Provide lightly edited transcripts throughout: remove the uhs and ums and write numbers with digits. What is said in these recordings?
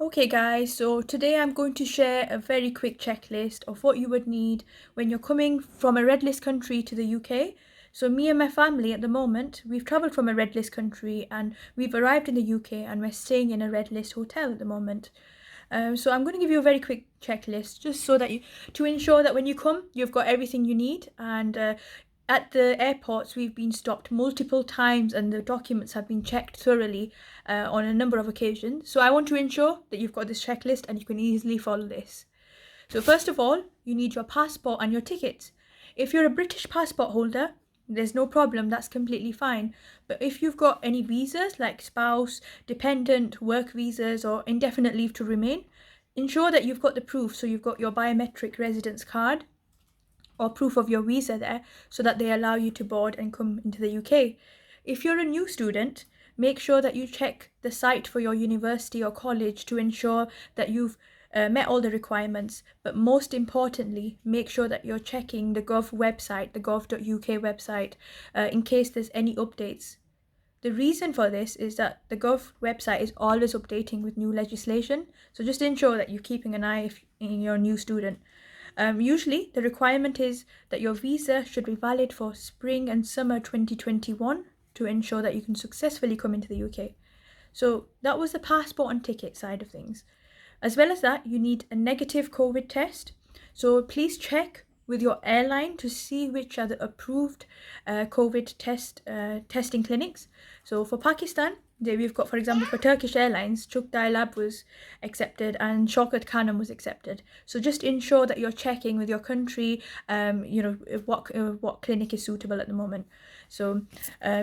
Okay guys, so today I'm going to share a very quick checklist of what you would need when you're coming from a red list country to the UK. So me and my family at the moment, we've travelled from a red list country and we've arrived in the UK and we're staying in a red list hotel at the moment. So I'm going to give you a very quick checklist just so that to ensure that when you come, you've got everything you need. And at the airports, we've been stopped multiple times and the documents have been checked thoroughly on a number of occasions. So I want to ensure that you've got this checklist and you can easily follow this. So first of all, you need your passport and your tickets. If you're a British passport holder, there's no problem, that's completely fine. But if you've got any visas like spouse, dependent, work visas, or indefinite leave to remain, ensure that you've got the proof. So you've got your biometric residence card or proof of your visa there so that they allow you to board and come into the UK. If you're a new student, make sure that you check the site for your university or college to ensure that you've met all the requirements. But most importantly, make sure that you're checking the Gov website, the gov.uk website, in case there's any updates. The reason for this is that the Gov website is always updating with new legislation, so just ensure that you're keeping an eye if you're a new student. Usually, the requirement is that your visa should be valid for spring and summer 2021 to ensure that you can successfully come into the UK. So that was the passport and ticket side of things. As well as that, you need a negative COVID test. So please check with your airline to see which are the approved COVID testing clinics. So for Pakistan, we've got, for example, for Turkish Airlines, Chuk Dai Lab was accepted and Shaukat Khanum was accepted. So just ensure that you're checking with your country, what clinic is suitable at the moment. So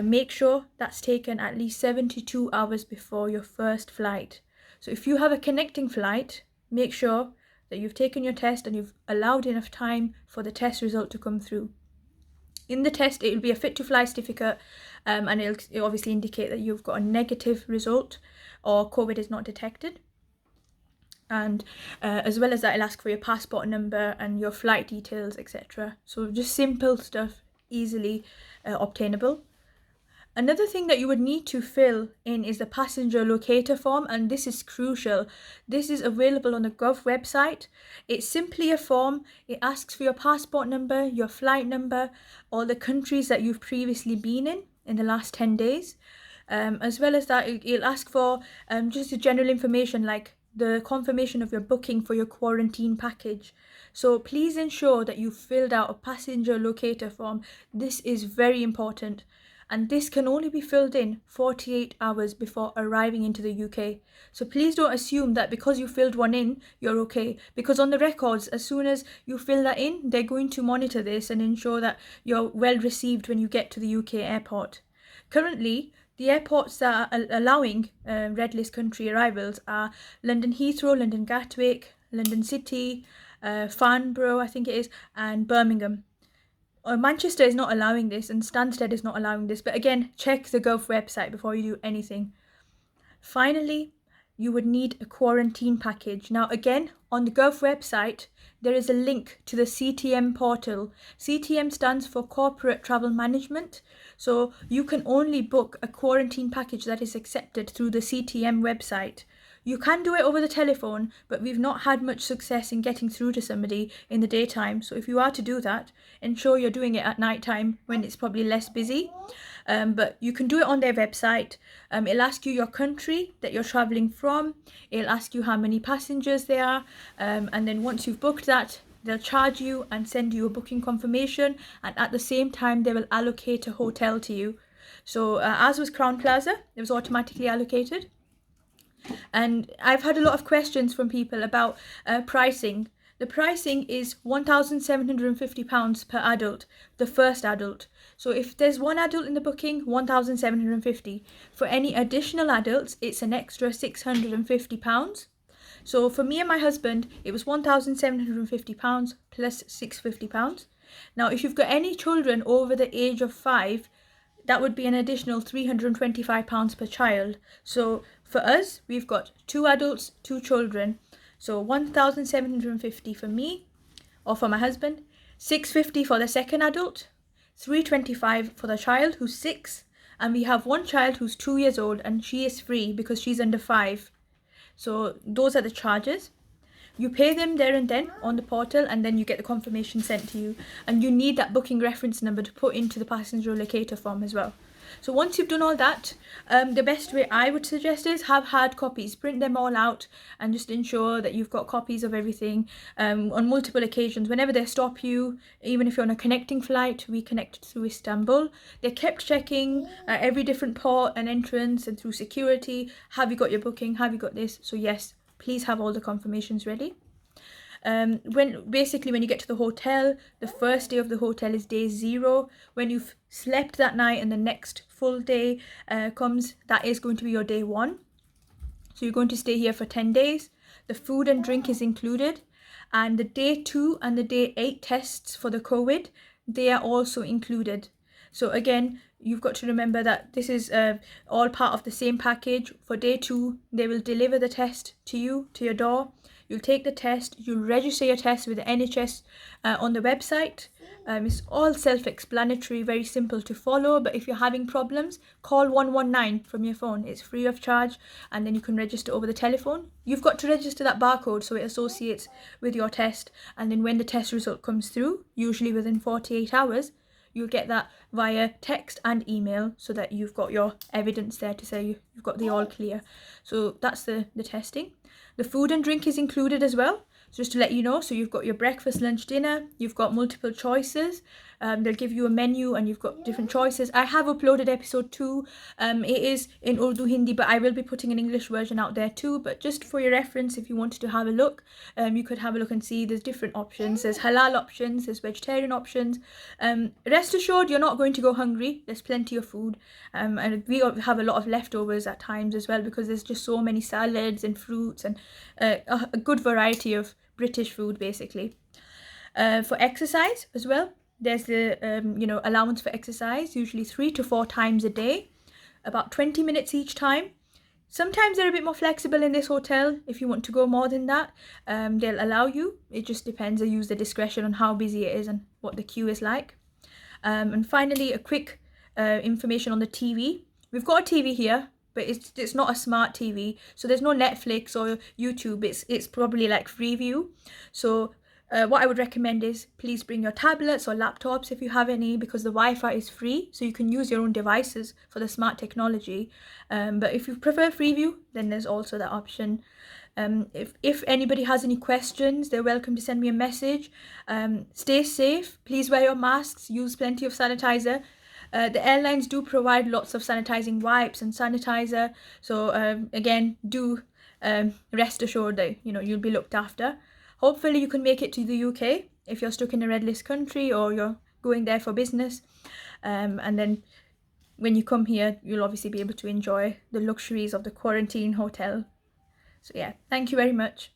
make sure that's taken at least 72 hours before your first flight. So if you have a connecting flight, make sure that you've taken your test and you've allowed enough time for the test result to come through. In the test, it will be a fit to fly certificate, and it'll obviously indicate that you've got a negative result or COVID is not detected. And as well as that, it'll ask for your passport number and your flight details, etc. So just simple stuff, easily obtainable. Another thing that you would need to fill in is the passenger locator form, and this is crucial. This is available on the Gov website. It's simply a form. It asks for your passport number, your flight number, or the countries that you've previously been in the last 10 days. As well as that, it'll ask for just the general information like the confirmation of your booking for your quarantine package. So please ensure that you've filled out a passenger locator form. This is very important. And this can only be filled in 48 hours before arriving into the UK. So please don't assume that because you filled one in, you're okay. Because on the records, as soon as you fill that in, they're going to monitor this and ensure that you're well received when you get to the UK airport. Currently, the airports that are allowing red list country arrivals are London Heathrow, London Gatwick, London City, Farnborough, I think it is, and Birmingham. Manchester is not allowing this and Stansted is not allowing this, but again, check the Gov website before you do anything. Finally, you would need a quarantine package. Now again, on the Gov website, there is a link to the CTM portal. CTM stands for Corporate Travel Management. So you can only book a quarantine package that is accepted through the CTM website. You can do it over the telephone, but we've not had much success in getting through to somebody in the daytime. So if you are to do that, ensure you're doing it at night time when it's probably less busy. But you can do it on their website. It'll ask you your country that you're traveling from. It'll ask you how many passengers there are. And then once you've booked that, they'll charge you and send you a booking confirmation. And at the same time, they will allocate a hotel to you. So as was Crown Plaza, it was automatically allocated. And I've had a lot of questions from people about pricing. The pricing is £1,750 per adult, the first adult. So if there's one adult in the booking, £1,750. For any additional adults, it's an extra £650. So for me and my husband, it was £1,750 plus £650. Now, if you've got any children over the age of 5, that would be an additional £325 per child. So for us, we've got 2 adults, 2 children. So 1,750 for me or for my husband, 650 for the second adult, 325 for the child who's 6, and we have one child who's 2 years old and she is free because she's under 5. So those are the charges. You pay them there and then on the portal, and then you get the confirmation sent to you. And you need that booking reference number to put into the passenger locator form as well. So once you've done all that, the best way I would suggest is have hard copies. Print them all out and just ensure that you've got copies of everything on multiple occasions. Whenever they stop you, even if you're on a connecting flight, we connect through Istanbul. They kept checking every different port and entrance and through security. Have you got your booking? Have you got this? So yes, please have all the confirmations ready. When you get to the hotel, the first day of the hotel is day 0. When you've slept that night and the next full day comes, that is going to be your day 1. So you're going to stay here for 10 days. The food and drink is included, and the day 2 and the day 8 tests for the COVID, they are also included. So again, you've got to remember that this is all part of the same package. For day 2, they will deliver the test to you, to your door. You'll take the test, you'll register your test with the NHS on the website. It's all self-explanatory, very simple to follow, but if you're having problems, call 119 from your phone. It's free of charge, and then you can register over the telephone. You've got to register that barcode so it associates with your test, and then when the test result comes through, usually within 48 hours, you'll get that via text and email so that you've got your evidence there to say you've got the all clear. So that's the testing. The food and drink is included as well. So just to let you know, so you've got your breakfast, lunch, dinner, you've got multiple choices. They'll give you a menu and you've got different choices. I have uploaded episode 2. It is in Urdu, Hindi, but I will be putting an English version out there too. But just for your reference, if you wanted to have a look, you could have a look and see there's different options. There's halal options, there's vegetarian options. Rest assured, you're not going to go hungry. There's plenty of food. And we have a lot of leftovers at times as well, because there's just so many salads and fruits and a good variety of British food basically. For exercise as well, there's the allowance for exercise, usually 3 to 4 times a day, about 20 minutes each time. Sometimes they're a bit more flexible in this hotel. If you want to go more than that, they'll allow you. It just depends. They use the discretion on how busy it is and what the queue is like. And finally, a quick information on the TV. We've got a TV here, but it's not a smart TV, so there's no Netflix or YouTube. It's probably like Freeview. So what I would recommend is please bring your tablets or laptops if you have any, because the Wi-Fi is free, so you can use your own devices for the smart technology. But if you prefer Freeview, then there's also that option. If anybody has any questions, they're welcome to send me a message. Stay safe. Please wear your masks. Use plenty of sanitizer. The airlines do provide lots of sanitizing wipes and sanitizer. So again, do rest assured that you'll be looked after. Hopefully you can make it to the UK if you're stuck in a red list country or you're going there for business. And then when you come here, you'll obviously be able to enjoy the luxuries of the quarantine hotel. So yeah, thank you very much.